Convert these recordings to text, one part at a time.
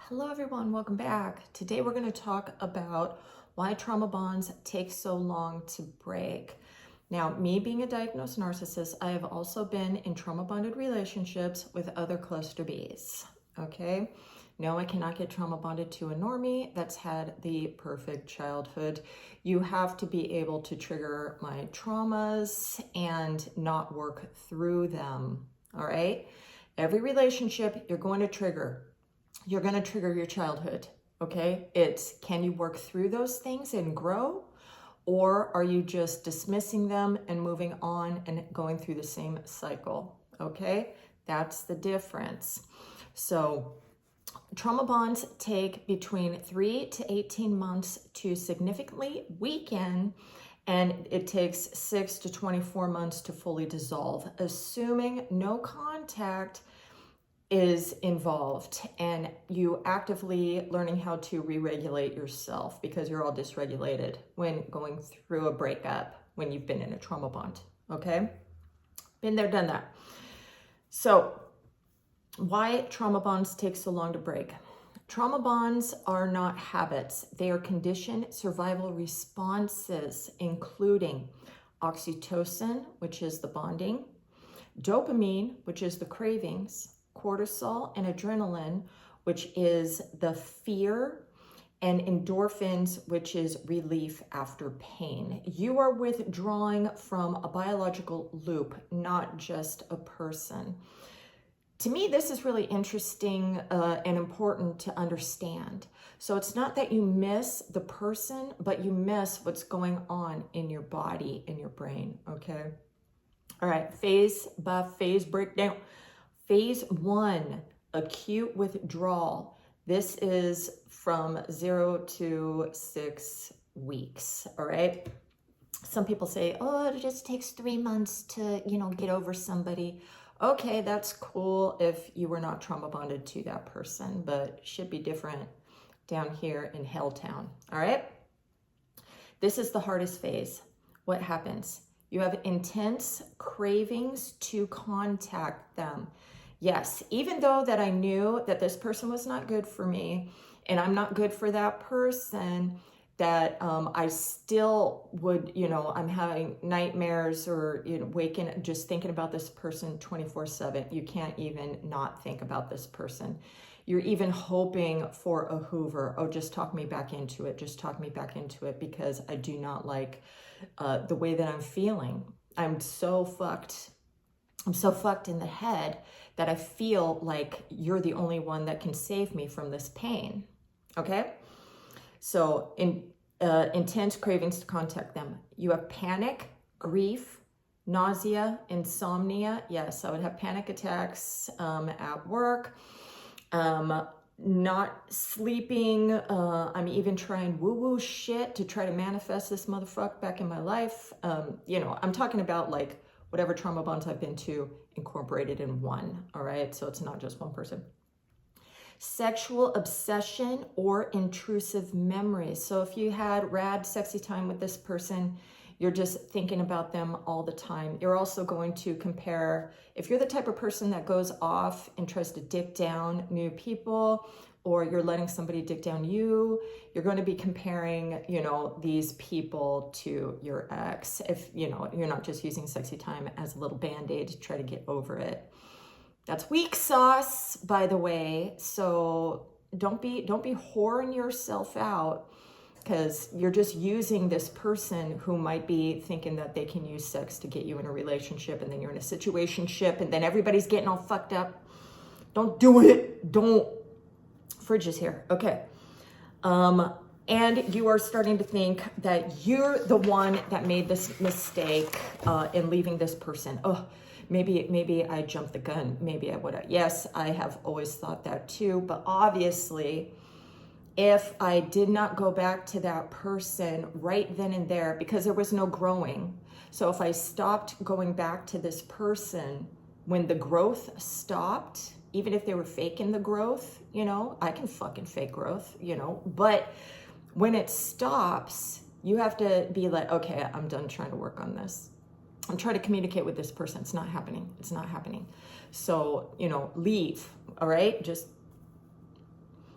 Hello everyone, welcome back. Today we're going to talk about why trauma bonds take so long to break. Now, me being a diagnosed narcissist, I have also been in trauma bonded relationships with other cluster Bs. Okay? No, I cannot get trauma bonded to a normie that's had the perfect childhood. You have to be able to trigger my traumas and not work through them. All right? Every relationship you're going to trigger. You're going to trigger your childhood, okay? It's, can you work through those things and grow? Or are you just dismissing them and moving on and going through the same cycle, okay? That's the difference. So trauma bonds take between 3 to 18 months to significantly weaken, and it takes 6 to 24 months to fully dissolve, assuming no contact is involved and you actively learning how to re-regulate yourself, because you're all dysregulated when going through a breakup when you've been in a trauma bond. Okay, been there, done that. So why trauma bonds take so long to break? Trauma bonds are not habits. They are conditioned survival responses, including oxytocin, which is the bonding, dopamine, which is the cravings, cortisol and adrenaline, which is the fear, and endorphins, which is relief after pain. You are withdrawing from a biological loop, not just a person. To me, this is really interesting and important to understand. So it's not that you miss the person, but you miss what's going on in your body, in your brain, okay? All right, phase by phase breakdown. Phase 1, acute withdrawal. This is from 0 to 6 weeks, all right? Some people say, oh, it just takes 3 months to, get over somebody. Okay, that's cool if you were not trauma bonded to that person, but should be different down here in Helltown, all right? This is the hardest phase. What happens? You have intense cravings to contact them. Yes, even though that I knew that this person was not good for me and I'm not good for that person, that I still would, I'm having nightmares or, waking, just thinking about this person 24/7. You can't even not think about this person. You're even hoping for a Hoover. Oh, just talk me back into it. Just talk me back into it, because I do not like the way that I'm feeling. I'm so fucked in the head that I feel like you're the only one that can save me from this pain, okay? So intense cravings to contact them. You have panic, grief, nausea, insomnia. Yes, I would have panic attacks at work, not sleeping. I'm even trying woo-woo shit to try to manifest this motherfucker back in my life. I'm talking about like whatever trauma bonds I've been to incorporated in one, all right? So it's not just one person. Sexual obsession or intrusive memories. So if you had rad, sexy time with this person, you're just thinking about them all the time. You're also going to compare, if you're the type of person that goes off and tries to dick down new people, or you're letting somebody dick down you, you're going to be comparing, these people to your ex. If, you're not just using sexy time as a little band-aid to try to get over it. That's weak sauce, by the way. So don't be whoring yourself out, because you're just using this person who might be thinking that they can use sex to get you in a relationship, and then you're in a situationship, and then everybody's getting all fucked up. Don't do it. Don't. Fridge is here. Okay. And you are starting to think that you're the one that made this mistake in leaving this person. Oh, maybe I jumped the gun. Maybe I would have. Yes, I have always thought that too. But obviously, if I did not go back to that person right then and there, because there was no growing. So if I stopped going back to this person when the growth stopped, even if they were faking the growth, I can fucking fake growth, but when it stops, you have to be like, okay, I'm done trying to work on this. I'm trying to communicate with this person. It's not happening. It's not happening. So, leave. All right. Just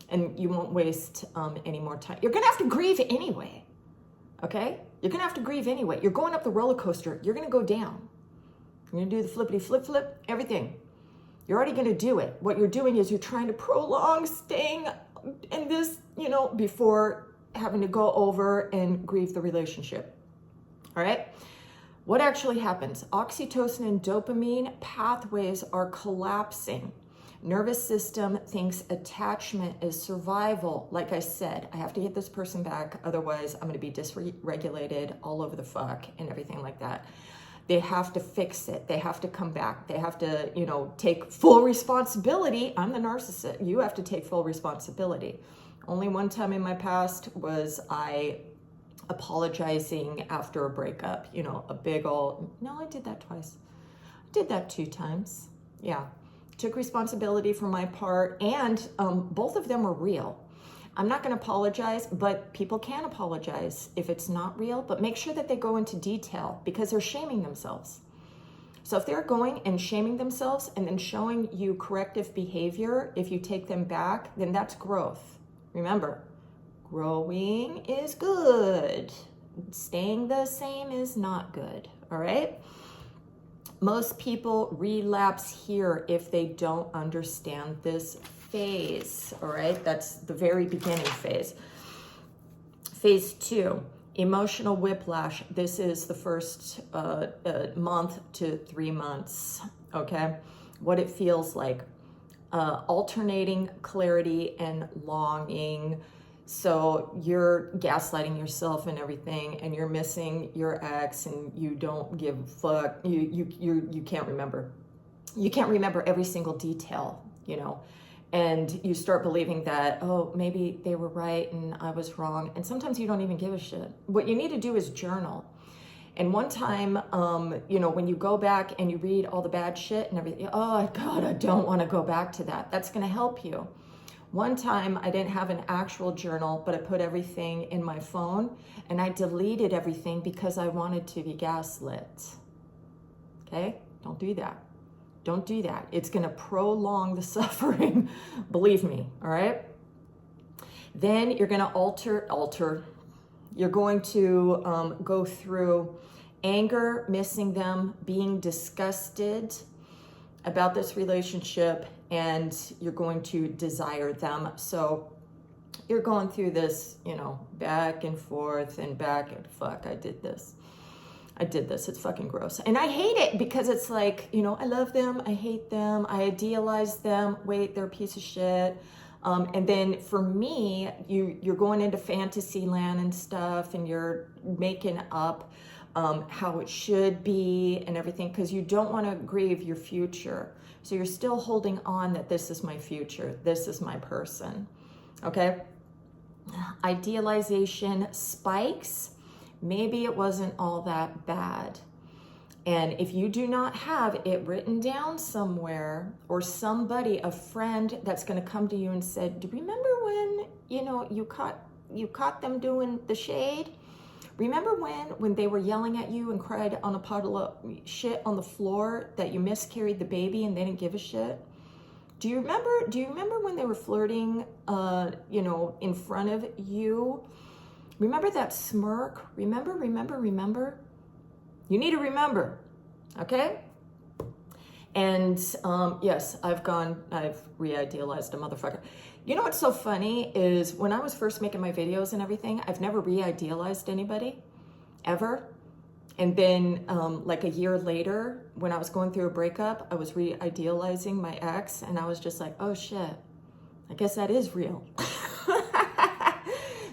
and you won't waste any more time. You're going to have to grieve anyway, okay? You're going to have to grieve anyway. You're going up the roller coaster. You're going to go down. You're going to do the flippity flip, everything. You're already going to do it. What you're doing is you're trying to prolong staying in this, you know, before having to go over and grieve the relationship. All right? What actually happens? Oxytocin and dopamine pathways are collapsing. Nervous system thinks attachment is survival. Like I said, I have to get this person back. Otherwise, I'm going to be dysregulated all over the fuck and everything like that. They have to fix it. They have to come back. They have to, you know, take full responsibility. I'm the narcissist. You have to take full responsibility. Only one time in my past was I apologizing after a breakup, you know, a big old, no, I did that twice. I did that 2 times. Yeah. Took responsibility for my part, and both of them were real. I'm not going to apologize, but people can apologize if it's not real, but make sure that they go into detail because they're shaming themselves. So if they're going and shaming themselves and then showing you corrective behavior, if you take them back, then that's growth. Remember, growing is good. Staying the same is not good, all right? Most people relapse here if they don't understand this phase, all right? That's the very beginning phase. Phase 2, emotional whiplash. This is the first month to 3 months, okay? What it feels like. Alternating clarity and longing. So you're gaslighting yourself and everything, and you're missing your ex, and you don't give a fuck. You can't remember. You can't remember every single detail, you know. And you start believing that, oh, maybe they were right and I was wrong. And sometimes you don't even give a shit. What you need to do is journal. And one time, you know, when you go back and you read all the bad shit and everything, oh God, I don't want to go back to that. That's going to help you. One time I didn't have an actual journal, but I put everything in my phone and I deleted everything because I wanted to be gaslit. Okay? Don't do that. Don't do that. It's going to prolong the suffering. Believe me. All right? Then you're going to alter. You're going to go through anger, missing them, being disgusted about this relationship, and you're going to desire them. So you're going through this, you know, back and forth and back and fuck, I did this. It's fucking gross. And I hate it because it's like, you know, I love them, I hate them, I idealize them, wait, they're a piece of shit. And then for me, you're going into fantasy land and stuff, and you're making up how it should be and everything, because you don't want to grieve your future. So you're still holding on that this is my future, this is my person, okay? Idealization spikes. Maybe it wasn't all that bad. And if you do not have it written down somewhere, or somebody, a friend that's going to come to you and said, do you remember when, you know, you caught them doing the shade? Remember when they were yelling at you and cried on a puddle of shit on the floor that you miscarried the baby and they didn't give a shit? Do you remember when they were flirting, you know, in front of you? Remember that smirk? Remember? You need to remember, okay? And yes, I've re-idealized a motherfucker. You know what's so funny is when I was first making my videos and everything, I've never re-idealized anybody, ever. And then like a year later, when I was going through a breakup, I was re-idealizing my ex, and I was just like, oh shit, I guess that is real.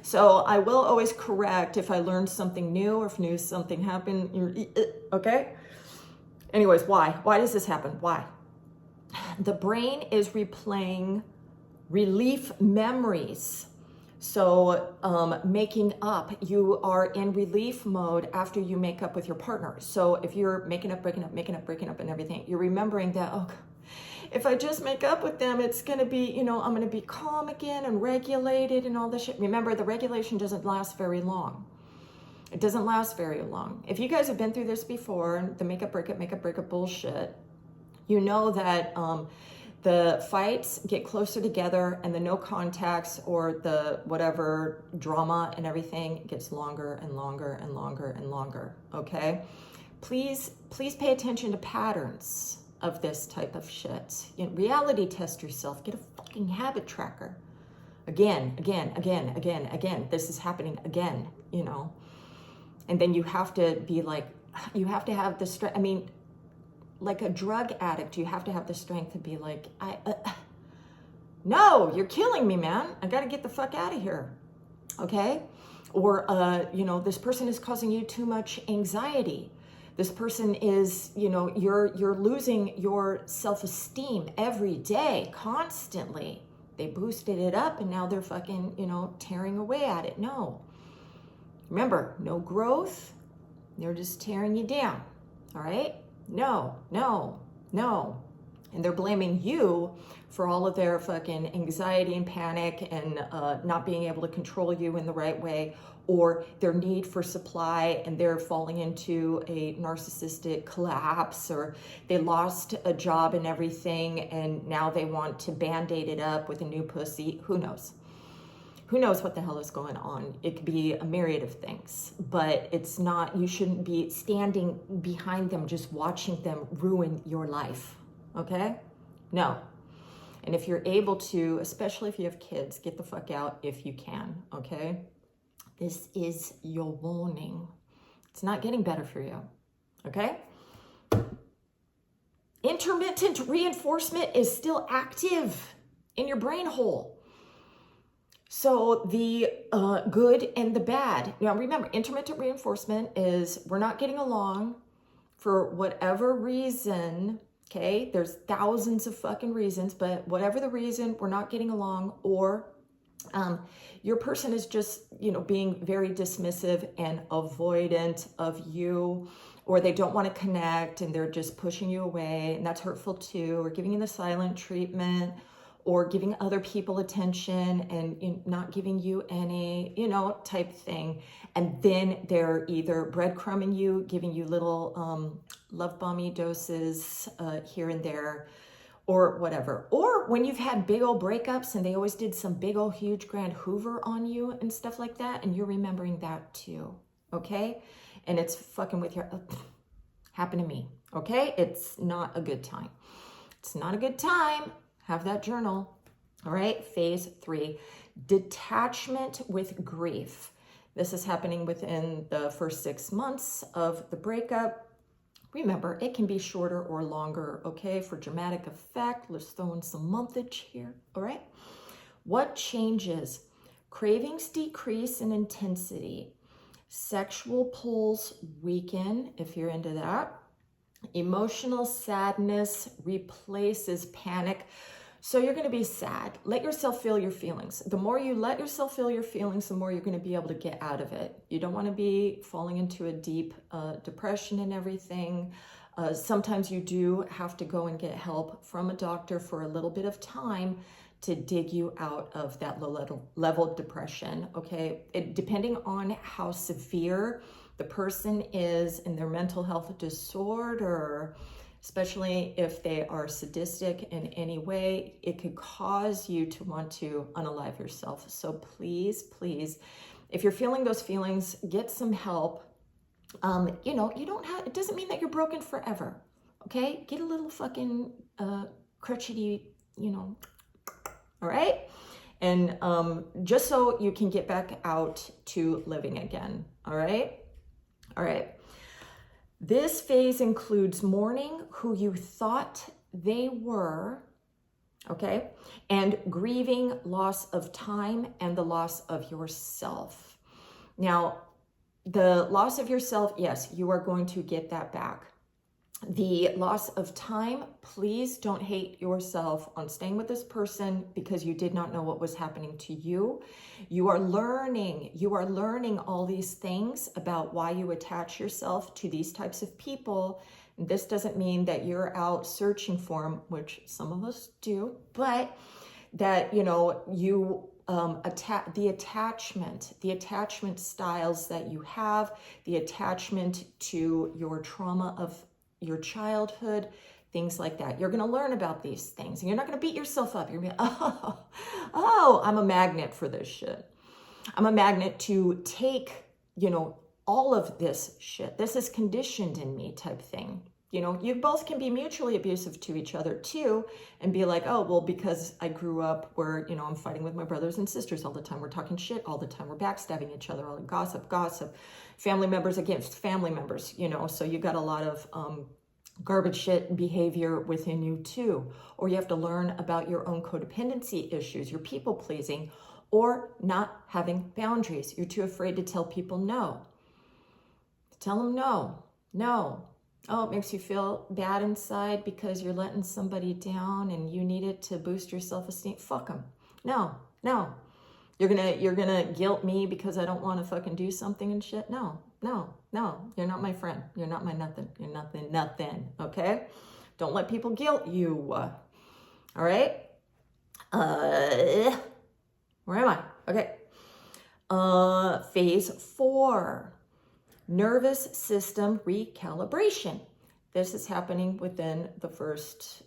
So I will always correct if I learned something new or if something happened, okay? Anyways, why? Why does this happen? Why? The brain is replaying relief memories. So making up, you are in relief mode after you make up with your partner. So if you're making up, breaking up and everything, you're remembering that, oh, if I just make up with them, it's going to be, you know, I'm going to be calm again and regulated and all this shit. Remember, the regulation doesn't last very long. It doesn't last very long. If you guys have been through this before, the make up, break up bullshit, you know that the fights get closer together, and the no contacts or the whatever drama and everything gets longer and longer and longer and longer, okay? Please pay attention to patterns of this type of shit. You know, reality test yourself. Get a fucking habit tracker. Again. This is happening again, you know? And then you have to be like, you have to have the strength. I mean, like a drug addict, you have to have the strength to be like, no, you're killing me, man. I got to get the fuck out of here. Okay? Or, you know, this person is causing you too much anxiety. This person is, you know, you're losing your self-esteem every day, constantly. They boosted it up and now they're fucking, you know, tearing away at it. No. Remember, no growth. They're just tearing you down. All right? No. And they're blaming you for all of their fucking anxiety and panic and not being able to control you in the right way, or their need for supply, and they're falling into a narcissistic collapse, or they lost a job and everything and now they want to band-aid it up with a new pussy. Who knows? Who knows what the hell is going on? It could be a myriad of things, but it's not, you shouldn't be standing behind them just watching them ruin your life, okay? No. And if you're able to, especially if you have kids, get the fuck out if you can, okay? This is your warning. It's not getting better for you, okay? Intermittent reinforcement is still active in your brain hole. So the good and the bad. Now remember, intermittent reinforcement is we're not getting along for whatever reason, okay? There's thousands of fucking reasons, but whatever the reason, we're not getting along, or your person is just, you know, being very dismissive and avoidant of you, or they don't want to connect and they're just pushing you away, and that's hurtful too, or giving you the silent treatment, or giving other people attention and not giving you any, you know, type thing. And then they're either breadcrumbing you, giving you little love bomby doses here and there, or whatever. Or when you've had big old breakups and they always did some big old huge grand hoover on you and stuff like that, and you're remembering that too, okay? And it's fucking with your, happened to me, okay? It's not a good time. It's not a good time. Have that journal. All right, phase 3, detachment with grief. This is happening within the first 6 months of the breakup. Remember, it can be shorter or longer, okay? For dramatic effect, let's throw in some monthage here, all right? What changes? Cravings decrease in intensity. Sexual pulls weaken, if you're into that. Emotional sadness replaces panic. So you're going to be sad. Let yourself feel your feelings. The more you let yourself feel your feelings, the more you're going to be able to get out of it. You don't want to be falling into a deep depression and everything. Sometimes you do have to go and get help from a doctor for a little bit of time to dig you out of that low level depression, okay? Depending on how severe the person is in their mental health disorder, especially if they are sadistic in any way, it could cause you to want to unalive yourself. So please, if you're feeling those feelings, get some help. You know, you don't have, it doesn't mean that you're broken forever, okay? Get a little fucking crotchety, you know, all right? And just so you can get back out to living again, all right? All right. This phase includes mourning who you thought they were, okay? And grieving loss of time and the loss of yourself. Now, the loss of yourself, yes, you are going to get that back. The loss of time, please don't hate yourself on staying with this person because you did not know what was happening to you. You are learning all these things about why you attach yourself to these types of people. This doesn't mean that you're out searching for them, which some of us do, but that, you know, you the attachment styles that you have, the attachment to your trauma of your childhood, things like that. You're going to learn about these things, and you're not going to beat yourself up. You're going to be, oh, I'm a magnet for this shit. I'm a magnet to take, all of this shit. This is conditioned in me type thing. You both can be mutually abusive to each other too, and be like, oh, well, because I grew up where, I'm fighting with my brothers and sisters all the time. We're talking shit all the time. We're backstabbing each other, all gossip, family members against family members, so you got a lot of garbage shit behavior within you too. Or you have to learn about your own codependency issues, your people pleasing, or not having boundaries. You're too afraid to tell people no. Tell them no. Oh, it makes you feel bad inside because you're letting somebody down and you need it to boost your self-esteem. Fuck them. No. You're gonna guilt me because I don't want to fucking do something and shit. No. You're not my friend. You're not my nothing. You're nothing. Okay? Don't let people guilt you. All right? Where am I? Okay. Phase 4. Nervous system recalibration. This is happening within the first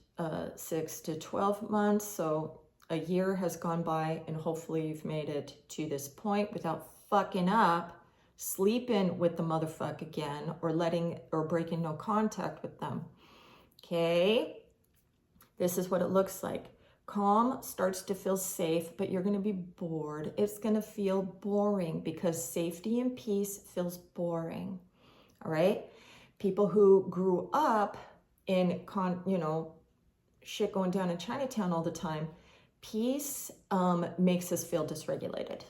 6 to 12 months. So a year has gone by, and hopefully you've made it to this point without fucking up, sleeping with the motherfucker again, or breaking no contact with them. Okay? This is what it looks like. Calm starts to feel safe, but you're going to be bored. It's going to feel boring because safety and peace feels boring. All right? People who grew up in, shit going down in Chinatown all the time, peace makes us feel dysregulated.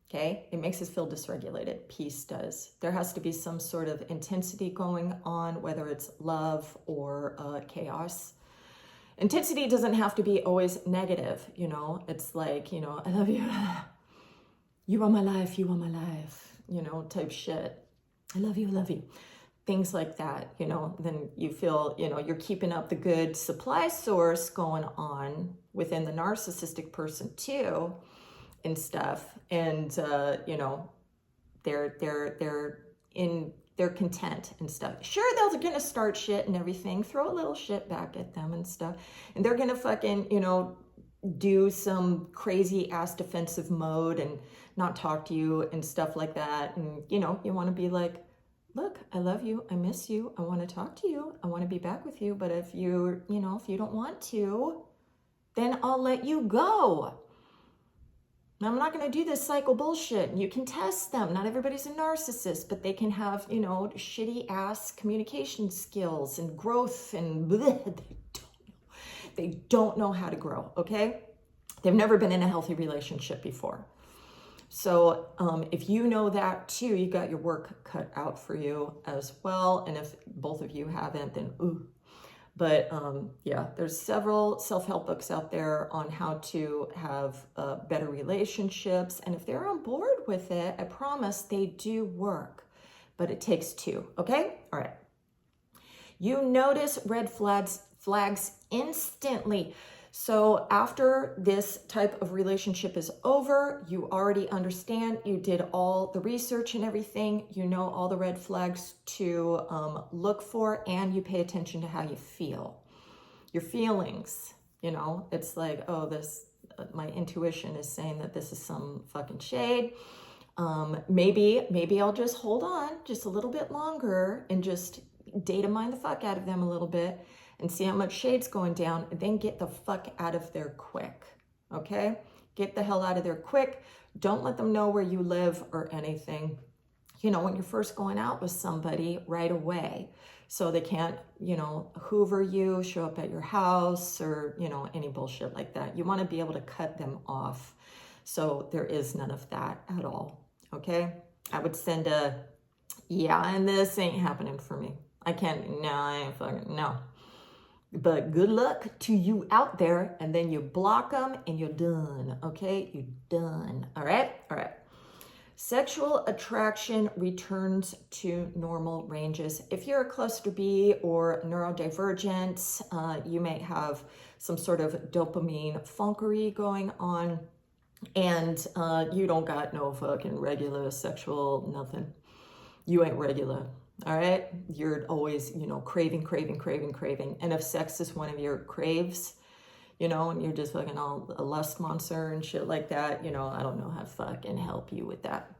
Okay? It makes us feel dysregulated. Peace does. There has to be some sort of intensity going on, whether it's love or chaos. Intensity doesn't have to be always negative, It's like, I love you. You are my life, type shit. I love you. Things like that, Then you feel, you're keeping up the good supply source going on within the narcissistic person too and stuff. And, they're content and stuff. Sure, they're gonna start shit and everything, throw a little shit back at them and stuff. And they're gonna fucking, do some crazy ass defensive mode and not talk to you and stuff like that. And, you wanna be like, look, I love you, I miss you, I wanna talk to you, I wanna be back with you, but if you don't want to, then I'll let you go. I'm not going to do this psycho bullshit. You can test them. Not everybody's a narcissist, but they can have, shitty ass communication skills and growth and bleh. They don't know how to grow, okay? They've never been in a healthy relationship before. So if you know that too, you got your work cut out for you as well. And if both of you haven't, then ooh. But yeah, there's several self-help books out there on how to have better relationships. And if they're on board with it, I promise they do work. But it takes two, okay? All right. You notice red flags instantly. So after this type of relationship is over, you already understand, you did all the research and everything, you know all the red flags to look for, and you pay attention to how you feel. Your feelings, it's like, oh, my intuition is saying that this is some fucking shade. Maybe I'll just hold on just a little bit longer and just data mine the fuck out of them a little bit and see how much shade's going down, and then get the fuck out of there quick, okay? Get the hell out of there quick. Don't let them know where you live or anything, when you're first going out with somebody right away. So they can't, hoover you, show up at your house or, any bullshit like that. You want to be able to cut them off. So there is none of that at all, okay? I would send and this ain't happening for me. I ain't fucking, no. But good luck to you out there, and then you block them and you're done, okay? You're done, all right? All right. Sexual attraction returns to normal ranges. If you're a cluster B or neurodivergent, you may have some sort of dopamine funkery going on, and you don't got no fucking regular sexual nothing. You ain't regular. All right. You're always, craving, craving, craving, craving. And if sex is one of your craves, and you're just fucking all a lust monster and shit like that, I don't know how to fucking help you with that.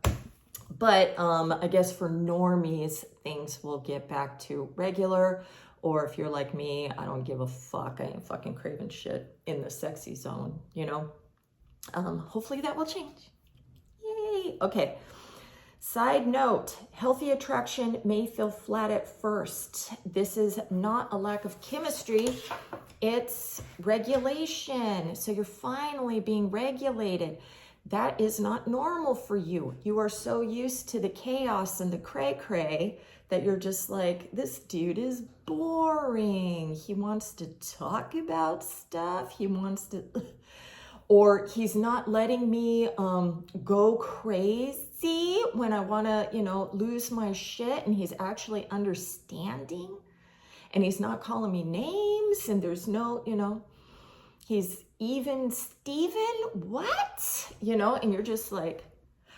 But I guess for normies, things will get back to regular. Or if you're like me, I don't give a fuck. I ain't fucking craving shit in the sexy zone, Hopefully that will change. Yay. Okay. Side note, healthy attraction may feel flat at first. This is not a lack of chemistry, it's regulation. So you're finally being regulated. That is not normal for you. You are so used to the chaos and the cray-cray that you're just like, this dude is boring. He wants to talk about stuff. He wants to... Or he's not letting me go crazy when I want to, lose my shit. And he's actually understanding. And he's not calling me names. And there's no, he's even Steven. What? And you're just like,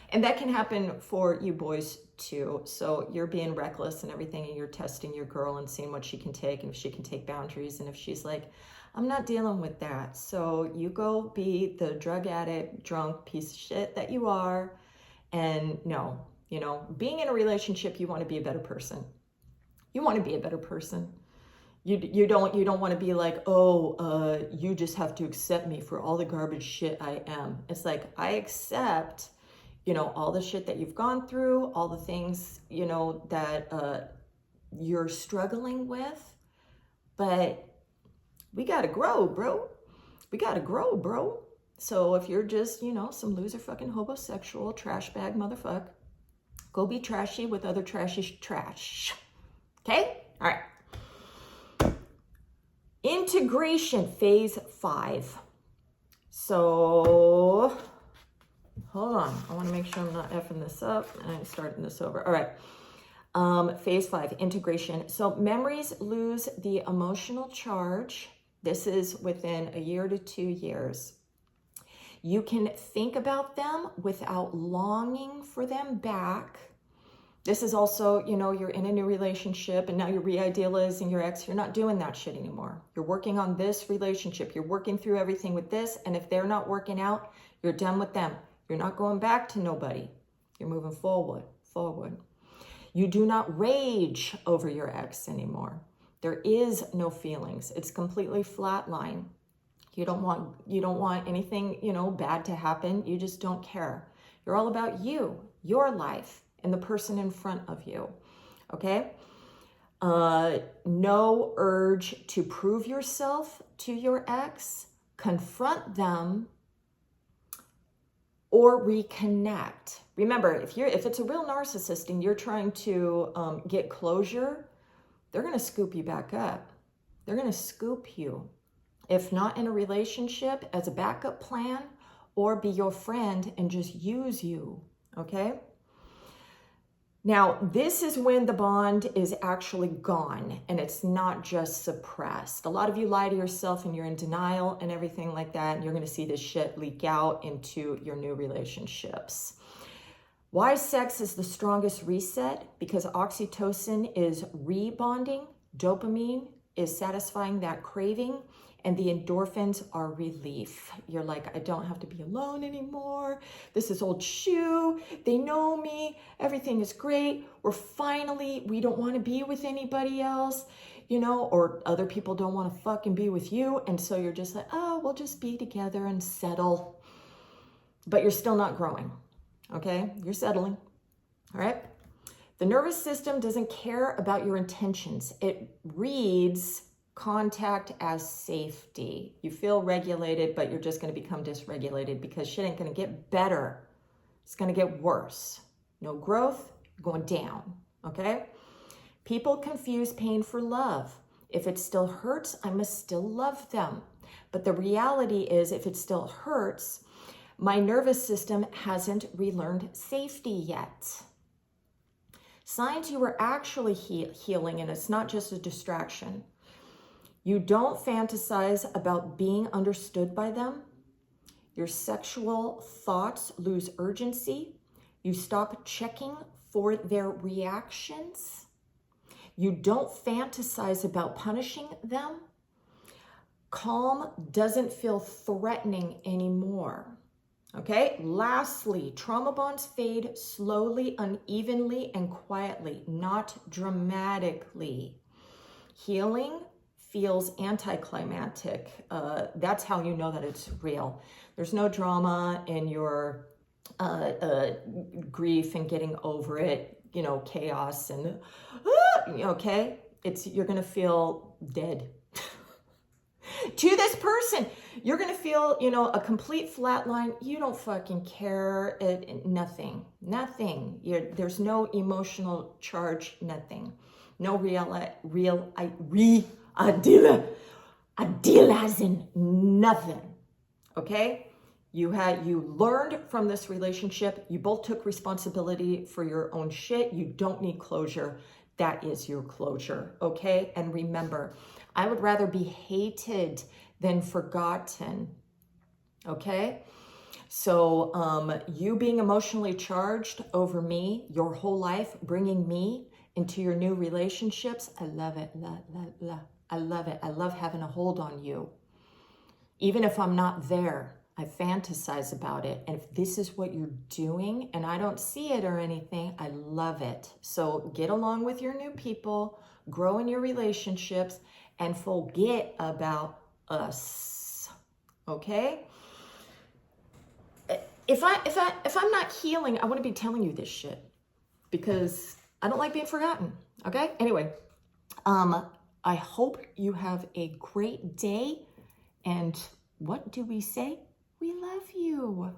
and that can happen for you boys too. So you're being reckless and everything. And you're testing your girl and seeing what she can take. And if she can take boundaries. And if she's like, I'm not dealing with that. So you go be the drug addict, drunk piece of shit that you are. And no, being in a relationship, you want to be a better person. You want to be a better person. You don't want to be like, you just have to accept me for all the garbage shit I am. It's like, I accept, all the shit that you've gone through, all the things, that you're struggling with, but we got to grow, bro. We got to grow, bro. So if you're just, some loser fucking homosexual trash bag motherfucker, go be trashy with other trashy trash. Okay? All right. Integration, phase 5. So, hold on. I want to make sure I'm not effing this up. I'm starting this over. All right. Phase 5, integration. So memories lose the emotional charge. This is within a year to 2 years. You can think about them without longing for them back. This is also, you're in a new relationship and now you're re-idealizing your ex. You're not doing that shit anymore. You're working on this relationship. You're working through everything with this. And if they're not working out, you're done with them. You're not going back to nobody. You're moving forward. You do not rage over your ex anymore. There is no feelings. It's completely flatline. You don't want anything, bad to happen. You just don't care. You're all about you, your life, and the person in front of you. Okay? No urge to prove yourself to your ex, confront them, or reconnect. Remember, if it's a real narcissist and you're trying to get closure, they're going to scoop you back up. They're going to scoop you. If not in a relationship, as a backup plan, or be your friend and just use you, okay? Now, this is when the bond is actually gone and it's not just suppressed. A lot of you lie to yourself and you're in denial and everything like that, and you're going to see this shit leak out into your new relationships. Why sex is the strongest reset? Because oxytocin is rebonding, dopamine is satisfying that craving, and the endorphins are relief. You're like, I don't have to be alone anymore. This is old shoe. They know me. Everything is great. We don't want to be with anybody else, or other people don't want to fucking be with you. And so you're just like, we'll just be together and settle. But you're still not growing. Okay? You're settling. All right? The nervous system doesn't care about your intentions. It reads contact as safety. You feel regulated, but you're just going to become dysregulated because shit ain't going to get better. It's going to get worse. No growth, going down. Okay? People confuse pain for love. If it still hurts, I must still love them. But the reality is, if it still hurts, my nervous system hasn't relearned safety yet. Signs you are actually healing, and it's not just a distraction. You don't fantasize about being understood by them. Your sexual thoughts lose urgency. You stop checking for their reactions. You don't fantasize about punishing them. Calm doesn't feel threatening anymore. Okay, lastly, trauma bonds fade slowly, unevenly, and quietly, not dramatically. Healing feels anticlimactic. That's how you know that it's real. There's no drama in your grief and getting over it, you know, chaos and, okay? You're gonna feel dead. To this person, you're gonna feel, you know, a complete flatline. You don't fucking care. Nothing. There's no emotional charge. Nothing. No idealizing. Nothing. Okay. You learned from this relationship. You both took responsibility for your own shit. You don't need closure. That is your closure. Okay. And remember, I would rather be hated than forgotten. Okay? So you being emotionally charged over me your whole life, bringing me into your new relationships, I love it. I love it. I love having a hold on you. Even if I'm not there, I fantasize about it. And if this is what you're doing and I don't see it or anything, I love it. So get along with your new people, grow in your relationships, and forget about us. Okay? If I'm not healing, I want to be telling you this shit because I don't like being forgotten. Okay? Anyway, I hope you have a great day. And what do we say? We love you.